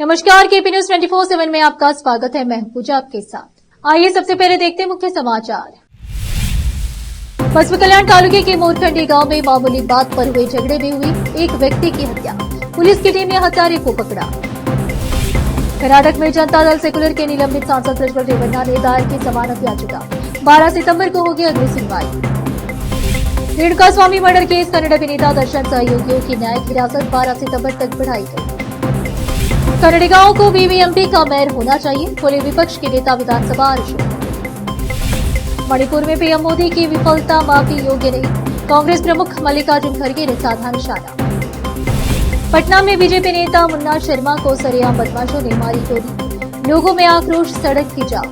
नमस्कार, KP news 24/7 में आपका स्वागत है। मैं हूं पूजा आपके साथ। आइए सबसे पहले देखते हैं मुख्य समाचार। बसवा कल्याण तालुके के मोरखंडी गांव में मामूली बात पर हुए झगड़े में हुई एक व्यक्ति की हत्या। पुलिस की टीम ने हत्यारे को पकड़ा। कर्नाटक में जनता दल सेकुलर के निलंबित सांसद प्रज्वल रेवन्ना ने दायर की जमानत याचिका। 12 सितंबर को होगी अगली सुनवाई। रेणुका स्वामी मर्डर केस कन्नड़ अभिनेता दर्शन सहयोगियों की न्यायिक हिरासत 12 सितंबर तक बढ़ाई गई। कन्नड़िगांव को बीबीएमपी का मेयर होना चाहिए, बोले विपक्ष के नेता विधानसभा अशोक। मणिपुर में पीएम मोदी की विफलता माफी योग्य नहीं, कांग्रेस प्रमुख मल्लिकार्जुन खड़गे ने साधा निशाना। पटना में बीजेपी नेता मुन्ना शर्मा को सरेआम बदमाशों ने मारी गोली, लोगों में आक्रोश, सड़क की जाम।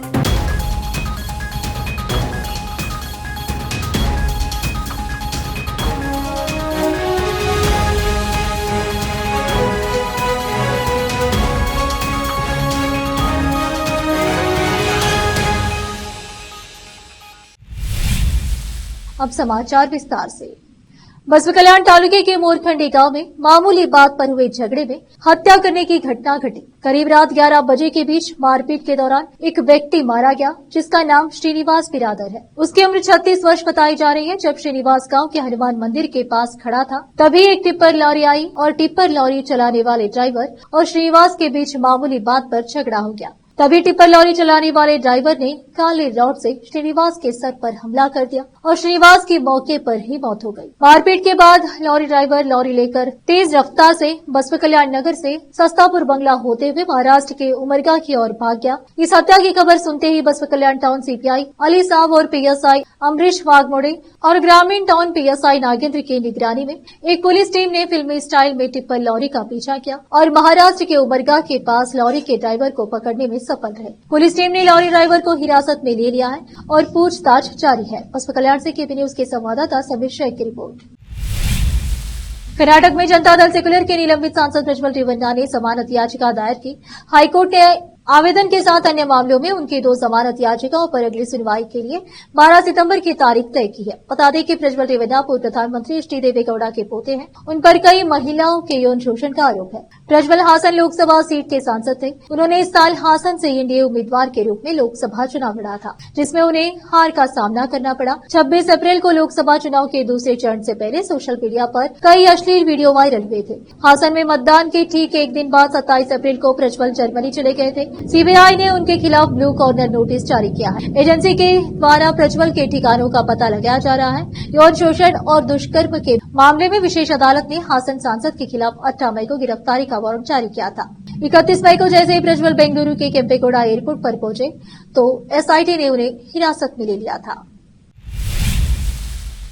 अब समाचार विस्तार से। बसवा कल्याण तालुके के मोरखंडी गांव में मामूली बात पर हुए झगड़े में हत्या करने की घटना घटी। करीब रात 11 बजे के बीच मारपीट के दौरान एक व्यक्ति मारा गया, जिसका नाम श्रीनिवास बिरादर है। उसकी उम्र 36 वर्ष बताई जा रही है। जब श्रीनिवास गांव के हनुमान मंदिर के पास खड़ा था, तभी एक टिप्पर लॉरी आई और टिप्पर लॉरी चलाने वाले ड्राइवर और श्रीनिवास के बीच मामूली बात पर झगड़ा हो गया। तभी टिप्पर लॉरी चलाने वाले ड्राइवर ने काले रॉड से श्रीनिवास के सर पर हमला कर दिया और श्रीनिवास की मौके पर ही मौत हो गई। मारपीट के बाद लॉरी ड्राइवर लॉरी लेकर तेज रफ्तार से बसवा कल्याण नगर से सस्तापुर बंगला होते हुए महाराष्ट्र के उमरगा की ओर भाग गया। इस हत्या की खबर सुनते ही बसवा कल्याण टाउन सीपीआई अली साहब और पीएसआई अमरीश वाघमोड़े और ग्रामीण टाउन पीएसआई नागेंद्र की निगरानी में एक पुलिस टीम ने फिल्मी स्टाइल में टिप्पर लॉरी का पीछा किया और महाराष्ट्र के उमरगा के पास लॉरी के ड्राइवर को पकड़ने में सफल रहे। पुलिस टीम ने लॉरी ड्राइवर को हिरासत में ले लिया है और पूछताछ जारी है। बसवा कल्याण से केपी न्यूज के संवाददाता समीर शेख की रिपोर्ट। कर्नाटक में जनता दल सेकुलर के निलंबित सांसद प्रज्वल रेवन्ना ने जमानत याचिका दायर की। हाईकोर्ट ने आवेदन के साथ अन्य मामलों में उनकी 2 जमानत याचिकाओं पर अगली सुनवाई के लिए 12 सितंबर की तारीख तय की है। बता दें कि प्रज्वल रेवन्ना पूर्व प्रधानमंत्री एच डी देवेगौड़ा के पोते हैं। उन पर कई महिलाओं के यौन शोषण का आरोप है। प्रज्वल हासन लोकसभा सीट के सांसद थे। उन्होंने इस साल हासन से एनडीए उम्मीदवार के रूप में लोकसभा चुनाव लड़ा था, जिसमें उन्हें हार का सामना करना पड़ा। 26 अप्रैल को लोकसभा चुनाव के दूसरे चरण से पहले सोशल मीडिया पर कई अश्लील वीडियो वायरल हुए थे। हासन में मतदान के ठीक एक दिन बाद 27 अप्रैल को प्रज्वल जर्मनी चले गए थे। सीबीआई ने उनके खिलाफ ब्लू कॉर्नर नोटिस जारी किया है। एजेंसी के द्वारा प्रज्वल के ठिकानों का पता लगाया जा रहा है। यौन शोषण और दुष्कर्म के मामले में विशेष अदालत ने हासन सांसद के खिलाफ 18 मई को गिरफ्तारी का वारंट जारी किया था। 31 मई को जैसे ही प्रज्वल बेंगलुरु के केम्पेगौड़ा एयरपोर्ट पर पहुंचे तो एसआईटी ने उन्हें हिरासत में ले लिया था।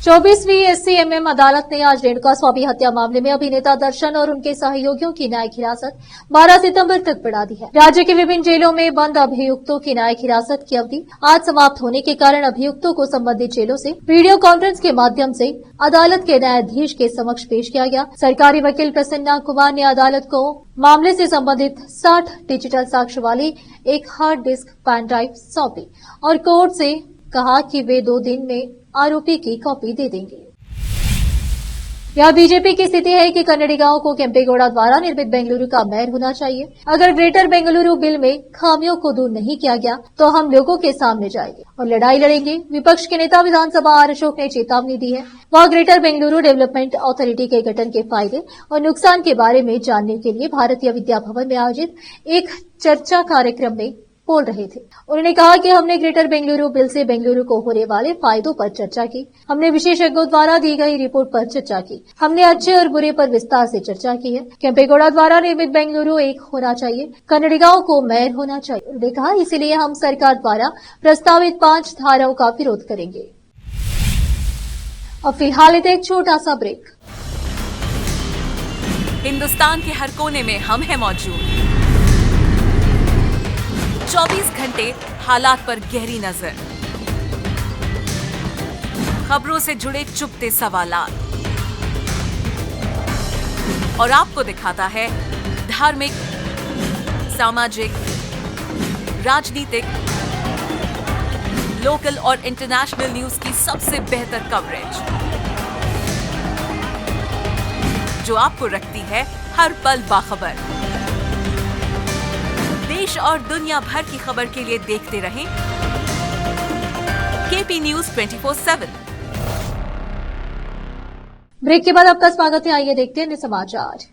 24वीं एससीएमएम अदालत ने आज रेणुका स्वामी हत्या मामले में अभिनेता दर्शन और उनके सहयोगियों की न्यायिक हिरासत 12 सितंबर तक बढ़ा दी है। राज्य के विभिन्न जेलों में बंद अभियुक्तों की न्यायिक हिरासत की अवधि आज समाप्त होने के कारण अभियुक्तों को संबंधित जेलों से वीडियो कॉन्फ्रेंस के माध्यम से अदालत के न्यायाधीश के समक्ष पेश किया गया। सरकारी वकील प्रसन्ना कुमार ने अदालत को मामले से संबंधित 60 डिजिटल साक्ष्य वाली एक हार्ड डिस्क पेन ड्राइव सौंपी और कोर्ट से कहा कि वे 2 दिन में आरोपी की कॉपी दे देंगे। यह बीजेपी की स्थिति है कि कन्नड़िगांव को केम्पेगौड़ा द्वारा निर्मित बेंगलुरु का मेयर होना चाहिए। अगर ग्रेटर बेंगलुरु बिल में खामियों को दूर नहीं किया गया तो हम लोगों के सामने जाएंगे और लड़ाई लड़ेंगे। विपक्ष के नेता विधानसभा अशोक ने चेतावनी दी है। वह ग्रेटर बेंगलुरु डेवलपमेंट अथॉरिटी के गठन के फायदे और नुकसान के बारे में जानने के लिए भारतीय विद्या भवन में आयोजित एक चर्चा कार्यक्रम में बोल रहे थे। उन्होंने कहा कि हमने ग्रेटर बेंगलुरु बिल से बेंगलुरु को होने वाले फायदों पर चर्चा की। हमने विशेषज्ञों द्वारा दी गई रिपोर्ट पर चर्चा की। हमने अच्छे और बुरे पर विस्तार से चर्चा की है। केम्पेगौड़ा द्वारा निर्मित बेंगलुरु एक होना चाहिए, कन्नड़िगांव को मेयर होना चाहिए। उन्होंने कहा इसलिए हम सरकार द्वारा प्रस्तावित 5 धाराओं का विरोध करेंगे। अब फिलहाल एक छोटा सा ब्रेक। हिंदुस्तान के हर कोने में हम हैं मौजूद। 24 घंटे हालात पर गहरी नजर, खबरों से जुड़े चुपते सवालात और आपको दिखाता है धार्मिक, सामाजिक, राजनीतिक, लोकल और इंटरनेशनल न्यूज की सबसे बेहतर कवरेज, जो आपको रखती है हर पल बाखबर। देश और दुनिया भर की खबर के लिए देखते रहें केपी न्यूज 24/7। ब्रेक के बाद आपका स्वागत है। आइए देखते हैं अन्य समाचार।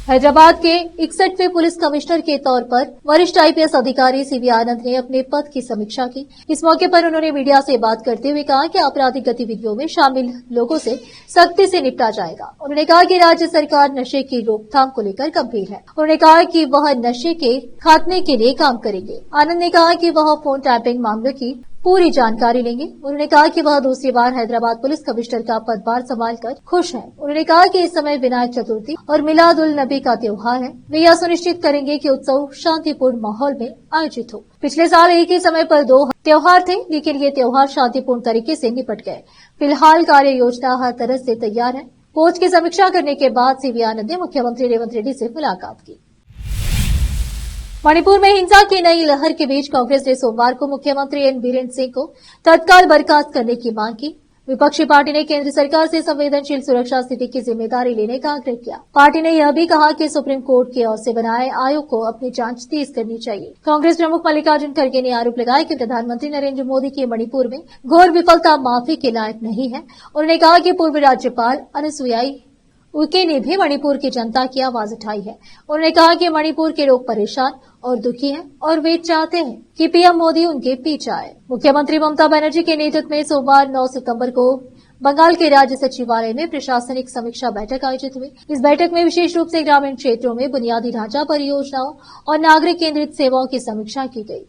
हैदराबाद के 61वें पुलिस कमिश्नर के तौर पर वरिष्ठ आईपीएस अधिकारी सीवी आनंद ने अपने पद की समीक्षा की। इस मौके पर उन्होंने मीडिया से बात करते हुए कहा कि आपराधिक गतिविधियों में शामिल लोगों से सख्ती से निपटा जाएगा। उन्होंने कहा कि राज्य सरकार नशे की रोकथाम को लेकर गंभीर है। उन्होंने कहा कि वह नशे के खात्मे के लिए काम करेंगे। आनंद ने कहा कि वह फोन टैपिंग मामले की पूरी जानकारी लेंगे। उन्होंने कहा कि वह दूसरी बार हैदराबाद पुलिस कमिश्नर का पदभार संभालकर खुश हैं। उन्होंने कहा कि इस समय विनायक चतुर्थी और मिलाद उल नबी का त्योहार है। वे यह सुनिश्चित करेंगे कि उत्सव शांतिपूर्ण माहौल में आयोजित हो। पिछले साल एक ही समय पर 2 त्योहार थे, लेकिन ये त्योहार शांतिपूर्ण तरीके से निपट गए। फिलहाल कार्य योजना हर तरह से तैयार है। पोस्ट की समीक्षा करने के बाद सीवी आनंद ने मुख्यमंत्री रेवंत रेड्डी से मुलाकात की। मणिपुर में हिंसा की नई लहर के बीच कांग्रेस ने सोमवार को मुख्यमंत्री एन बीरेन सिंह को तत्काल बर्खास्त करने की मांग की। विपक्षी पार्टी ने केंद्र सरकार से संवेदनशील सुरक्षा स्थिति की जिम्मेदारी लेने का आग्रह किया। पार्टी ने यह भी कहा कि सुप्रीम कोर्ट की ओर से बनाए आयोग को अपनी जांच तेज करनी चाहिए। कांग्रेस प्रमुख मल्लिकार्जुन खड़गे ने आरोप लगाया कि प्रधानमंत्री नरेंद्र मोदी की मणिपुर में घोर विफलता माफी के लायक नहीं है। उन्होंने कहा कि पूर्व राज्यपाल अनुसुईया उइके ने भी मणिपुर की जनता की आवाज उठाई है। उन्होंने कहा कि मणिपुर के लोग परेशान और दुखी हैं और वे चाहते हैं कि पीएम मोदी उनके पीछे आए। मुख्यमंत्री ममता बनर्जी के नेतृत्व में सोमवार 9 सितंबर को बंगाल के राज्य सचिवालय में प्रशासनिक समीक्षा बैठक आयोजित हुई। इस बैठक में विशेष रूप से ग्रामीण क्षेत्रों में बुनियादी ढांचा परियोजनाओं और नागरिक केंद्रित सेवाओं की समीक्षा की गई।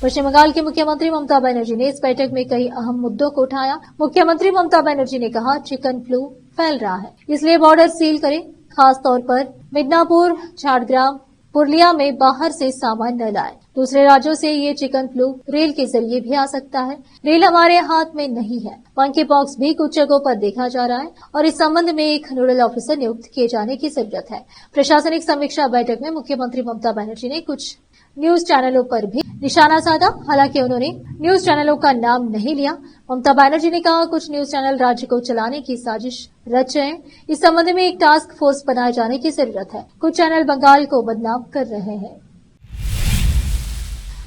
पश्चिम बंगाल की मुख्यमंत्री ममता बनर्जी ने इस बैठक में कई अहम मुद्दों को उठाया। मुख्यमंत्री ममता बनर्जी ने कहा, चिकन फ्लू फैल रहा है, इसलिए बॉर्डर सील करें। खासतौर पर मिदनापुर, झाड़ग्राम, पुरलिया में बाहर से सामान न लाएं। दूसरे राज्यों से ये चिकन फ्लू रेल के जरिए भी आ सकता है। रेल हमारे हाथ में नहीं है। मंकी पॉक्स भी कुछ जगहों पर देखा जा रहा है और इस संबंध में एक नोडल ऑफिसर नियुक्त किए जाने की जरूरत है। प्रशासनिक समीक्षा बैठक में मुख्यमंत्री ममता बनर्जी ने कुछ न्यूज चैनलों पर भी निशाना साधा। हालांकि उन्होंने न्यूज चैनलों का नाम नहीं लिया। ममता बनर्जी ने कहा, कुछ न्यूज चैनल राज्य को चलाने की साजिश रच रहे हैं। इस संबंध में एक टास्क फोर्स बनाए जाने की जरूरत है। कुछ चैनल बंगाल को बदनाम कर रहे हैं।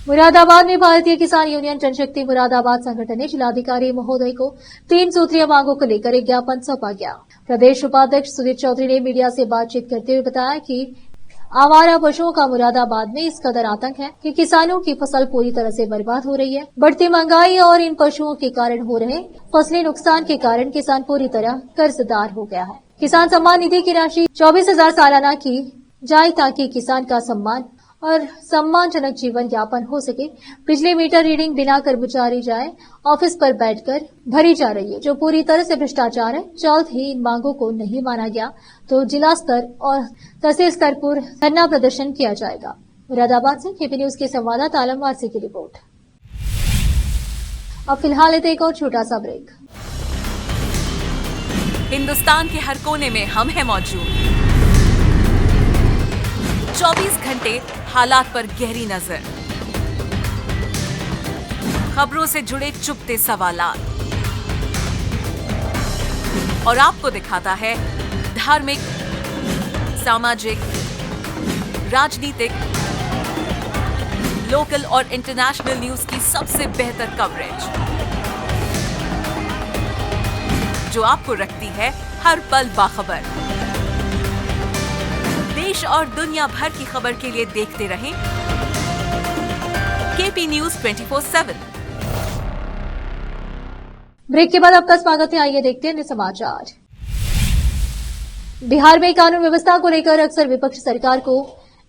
मुरादाबाद में भारतीय किसान यूनियन जनशक्ति मुरादाबाद संगठन ने जिलाधिकारी महोदय को 3 सूत्रीय मांगों को लेकर एक ज्ञापन सौंपा गया। प्रदेश उपाध्यक्ष सुधीर चौधरी ने मीडिया से बातचीत करते हुए बताया कि आवारा पशुओं का मुरादाबाद में इस कदर आतंक है कि किसानों की फसल पूरी तरह से बर्बाद हो रही है। बढ़ती महंगाई और इन पशुओं के कारण हो रहे फसली नुकसान के कारण किसान पूरी तरह कर्जदार हो गया है। किसान सम्मान निधि की राशि 24,000 सालाना की जाए ताकि किसान का सम्मान और सम्मानजनक जीवन यापन हो सके। बिजली मीटर रीडिंग बिना कर्मचारी जाए ऑफिस पर बैठकर भरी जा रही है, जो पूरी तरह से भ्रष्टाचार है। जल्द ही इन मांगों को नहीं माना गया तो जिला स्तर और तहसील स्तर पर धरना प्रदर्शन किया जाएगा। मुरादाबाद से केपी न्यूज के संवाददाता आलम वारसी की रिपोर्ट। अब फिलहाल लेते एक और छोटा सा ब्रेक। हिंदुस्तान के हर कोने में हम हैं मौजूद। 24 घंटे हालात पर गहरी नजर, खबरों से जुड़े चुपते सवालात और आपको दिखाता है धार्मिक, सामाजिक, राजनीतिक, लोकल और इंटरनेशनल न्यूज की सबसे बेहतर कवरेज, जो आपको रखती है हर पल बाखबर। देश और दुनिया भर की खबर के लिए देखते रहें केपी न्यूज 24/7। ब्रेक के बाद आपका स्वागत है। आइए देखते हैं अन्य समाचार। बिहार में कानून व्यवस्था को लेकर अक्सर विपक्ष सरकार को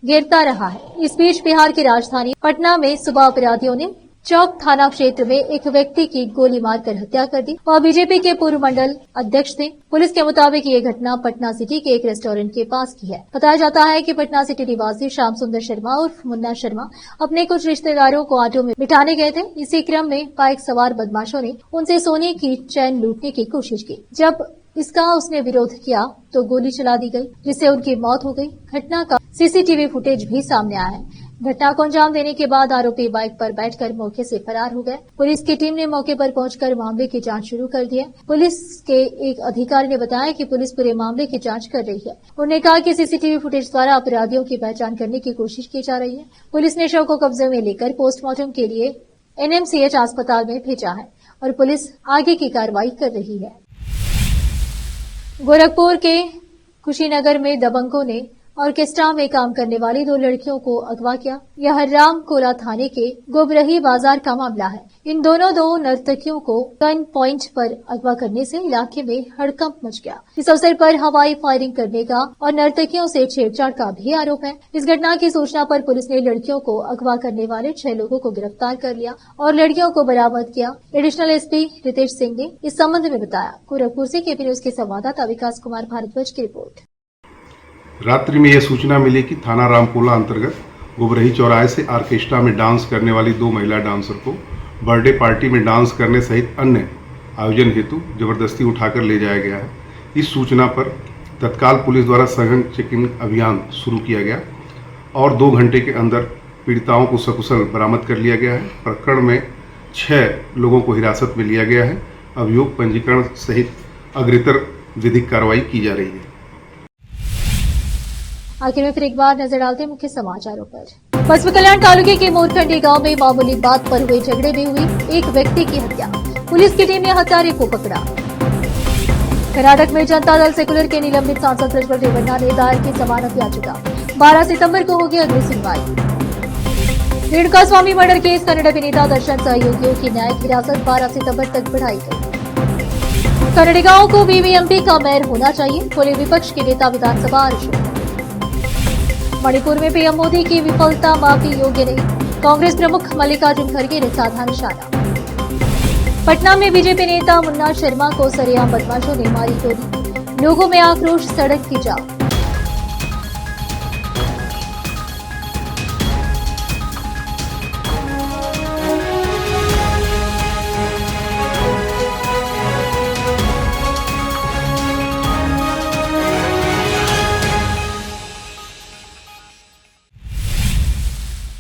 घेरता रहा है। इस बीच बिहार की राजधानी पटना में सुबह अपराधियों ने चौक थाना क्षेत्र में एक व्यक्ति की गोली मारकर हत्या कर दी। वह बीजेपी के पूर्व मंडल अध्यक्ष थे। पुलिस के मुताबिक ये घटना पटना सिटी के एक रेस्टोरेंट के पास की है। बताया जाता है कि पटना सिटी निवासी श्याम सुंदर शर्मा उर्फ मुन्ना शर्मा अपने कुछ रिश्तेदारों को ऑटो में बिठाने गए थे। इसी क्रम में बाइक सवार बदमाशों ने उनसे सोने की चैन लूटने की कोशिश की। जब इसका उसने विरोध किया तो गोली चला दी गई, जिससे उनकी मौत हो गई। घटना का सीसीटीवी फुटेज भी सामने आया है, घटना को अंजाम देने के बाद आरोपी बाइक पर बैठकर मौके से फरार हो गए। पुलिस की टीम ने मौके पर पहुंचकर मामले की जांच शुरू कर दी है। पुलिस के एक अधिकारी ने बताया कि पुलिस पूरे मामले की जांच कर रही है। उन्होंने कहा कि सीसीटीवी फुटेज द्वारा अपराधियों की पहचान करने की कोशिश की जा रही है। पुलिस ने शव को कब्जे में लेकर पोस्टमार्टम के लिए एनएमसीएच अस्पताल में भेजा है और पुलिस आगे की कार्रवाई कर रही है। गोरखपुर के कुशीनगर में दबंगों ने ऑर्केस्ट्रा में काम करने वाली 2 लड़कियों को अगवा किया। यह रामकोला थाने के गोबरही बाजार का मामला है। इन दोनों 2 नर्तकियों को गन पॉइंट पर अगवा करने से इलाके में हड़कंप मच गया। इस अवसर पर हवाई फायरिंग करने का और नर्तकियों से छेड़छाड़ का भी आरोप है। इस घटना की सूचना पर पुलिस ने लड़कियों को अगवा करने वाले 6 लोगों को गिरफ्तार कर लिया और लड़कियों को बरामद किया। एडिशनल एसपी रितेश सिंह ने इस संबंध में बताया। गोरखपुर से केपी न्यूज के संवाददाता विकास कुमार भारद्वाज की रिपोर्ट। रात्रि में यह सूचना मिली कि थाना रामकोला अंतर्गत गोबरही चौराहे से ऑर्केस्ट्रा में डांस करने वाली 2 महिला डांसर को बर्थडे पार्टी में डांस करने सहित अन्य आयोजन हेतु जबरदस्ती उठाकर ले जाया गया है। इस सूचना पर तत्काल पुलिस द्वारा सघन चेकिंग अभियान शुरू किया गया और 2 घंटे के अंदर पीड़िताओं को सकुशल बरामद कर लिया गया है। प्रकरण में 6 लोगों को हिरासत में लिया गया है। अभियोग पंजीकरण सहित अग्रेतर विधिक कार्रवाई की जा रही है। आखिर में फिर एक बार नजर डालते हैं मुख्य समाचारों पर। बसवा कल्याण तालुके के मोरखंडी गांव में मामूली बात पर हुए झगड़े में हुई एक व्यक्ति की हत्या। पुलिस की टीम ने हत्यारे को पकड़ा। कर्नाटक में जनता दल सेकुलर के निलंबित सांसद प्रज्वल रेवन्ना ने दायर की जमानत याचिका। 12 सितंबर को होगी अगली सुनवाई। रेणुका स्वामी मर्डर केस कन्नड़ अभिनेता दर्शन सहयोगियों की न्यायिक हिरासत 12 सितंबर तक बढ़ाई गई। कन्नड़िगांव को बीबीएमपी का मेयर होना चाहिए, बोले विपक्ष के नेता विधानसभा अरशद। मणिपुर में पीएम मोदी की विफलता माफी योग्य नहीं, कांग्रेस प्रमुख मल्लिकार्जुन खड़गे ने साधा निशाना। पटना में बीजेपी नेता मुन्ना शर्मा को सरेआम बदमाशों ने मारी गोली, लोगों में आक्रोश, सड़क की जाम।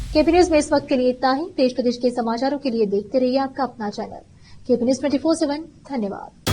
केपी न्यूज में इस वक्त के लिए इतना ही। देश प्रदेश के समाचारों के लिए देखते रहिए आपका अपना चैनल केपी न्यूज 24/7। धन्यवाद।